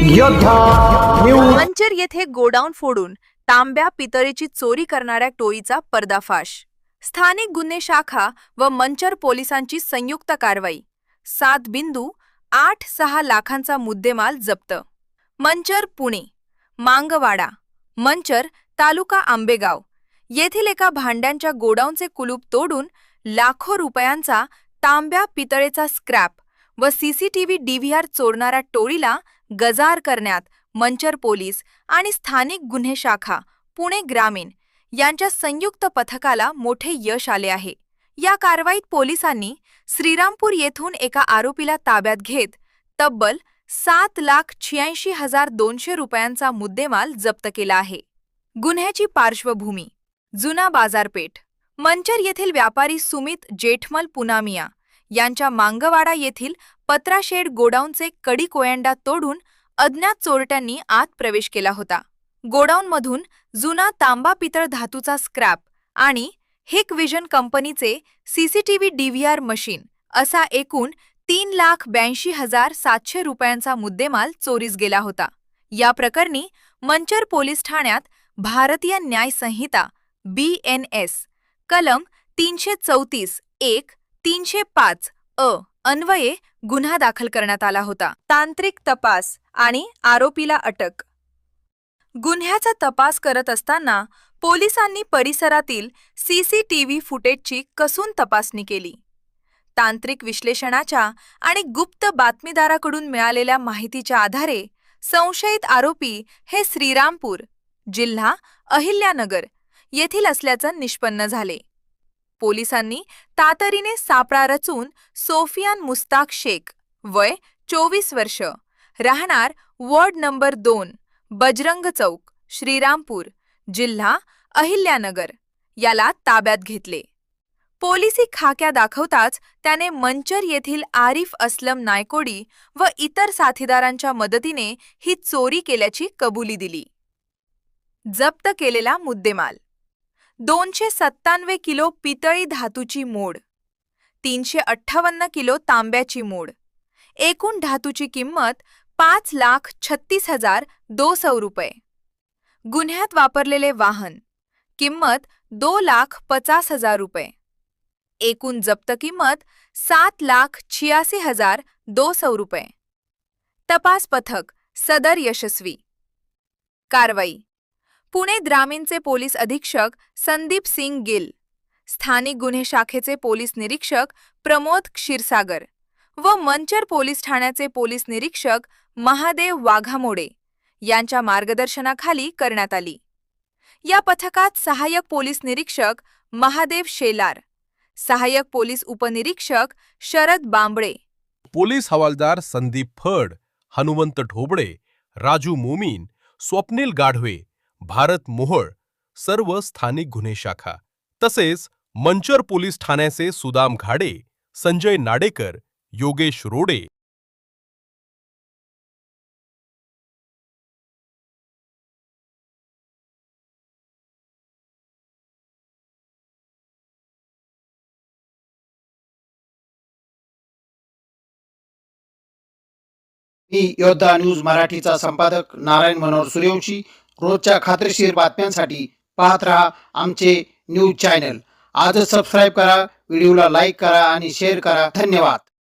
योद्धा न्यूज. मंचर येथे गोडाऊन फोडून तांब्या पितळेची चोरी करणाऱ्या टोळीचा पर्दाफाश. स्थानिक गुन्हे शाखा व मंचर पोलिसांची संयुक्त कारवाई. 7.86 लाखांचा मुद्देमाल जप्त. मंचर पुणे मांगवाडा मंचर तालुका आंबेगाव येथील एका भांड्यांच्या गोडाऊनचे कुलूप तोडून लाखो रुपयांचा तांब्या पितळेचा स्क्रॅप व सीसीटीव्ही डीव्हीआर चोरणाऱ्या टोळीला गजार करण्यात मंचर पोलीस आणि स्थानिक गुन्हे शाखा पुणे ग्रामीण यांच्या संयुक्त पथकाला मोठे यश आले आहे. या कारवाईत पोलिसांनी श्रीरामपूर येथून एका आरोपीला ताब्यात घेत तब्बल 7,86,200 रुपयांचा मुद्देमाल जप्त केला आहे. गुन्ह्याची पार्श्वभूमी. जुना बाजारपेठ. मंचर येथील व्यापारी सुमित जेठमल पुनामिया यांच्या मांगवाडा येथील पत्राशेड गोडाऊनचे कडी कोयंडा तोडून अज्ञात चोरट्यांनी आत प्रवेश केला होता. गोडाऊनमधून जुना तांबा पितळ धातूचा स्क्रॅप आणि हिक विजन कंपनीचे सीसीटीव्ही डीव्हीआर मशीन असा एकूण 3,82,700 रुपयांचा मुद्देमाल चोरीस गेला होता. या प्रकरणी मंचर पोलीस ठाण्यात भारतीय न्याय संहिता BNS कलम 334(1) 305 अन्वये गुन्हा दाखल करण्यात आला होता. तांत्रिक तपास आणि आरोपीला अटक. गुन्ह्याचा तपास करत असताना पोलिसांनी परिसरातील सीसीटीव्ही फुटेजची कसून तपासणी केली. तांत्रिक विश्लेषणाच्या आणि गुप्त बातमीदाराकडून मिळालेल्या माहितीच्या आधारे संशयित आरोपी हे श्रीरामपूर, जिल्हा अहिल्यानगर येथील असल्याचं निष्पन्न झाले. पोलिसांनी तातडीने सापळा रचून सोफियान मुस्ताक शेख वय 24 वर्ष राहणार वॉर्ड नंबर 2 बजरंग चौक श्रीरामपूर जिल्हा अहिल्यानगर याला ताब्यात घेतले. पोलिसी खाक्या दाखवताच त्याने मंचर येथील आरिफ अस्लम नायकोडी व इतर साथीदारांच्या मदतीने ही चोरी केल्याची कबुली दिली. जप्त केलेला मुद्देमाल 297 किलो पितळी धातूची मोड, 358 किलो तांब्याची मोड. एकूण धातूची किंमत 5,36,200 रुपये. गुन्ह्यात वापरलेले वाहन किंमत 2,50,000 रुपये. एकूण जप्त किंमत 7,86,200 रुपये. तपास पथक सदर यशस्वी. कारवाई. पुणे ग्रामीणचे पोलीस अधीक्षक संदीप सिंग गिल, स्थानिक गुन्हे शाखेचे पोलीस निरीक्षक प्रमोद क्षीरसागर व मंचर पोलीस ठाण्याचे पोलीस निरीक्षक महादेव वाघामोडे यांच्या मार्गदर्शनाखाली करण्यात आली. या पथकात सहाय्यक पोलीस निरीक्षक महादेव शेलार, सहाय्यक पोलीस उपनिरीक्षक शरद बांबळे, पोलीस हवालदार संदीप फड, हनुमंत ढोबळे, राजू मोमीन, स्वप्नील गाढवे, भारत मोहोळ सर्व स्थानिक गुन्हे शाखा तसेच मंचर पोलीस ठाण्याचे सुदाम घाडे, संजय नाडेकर, योगेश रोडे मी योद्धा न्यूज मराठीचा संपादक नारायण मनोहर सूर्यवंशी. रोजच्या खात्रीशीर बातम्यांसाठी पाहत रहा आमचे न्यूज चॅनल. आजच सबस्क्राईब करा, व्हिडिओला लाईक करा आणि शेअर करा. धन्यवाद.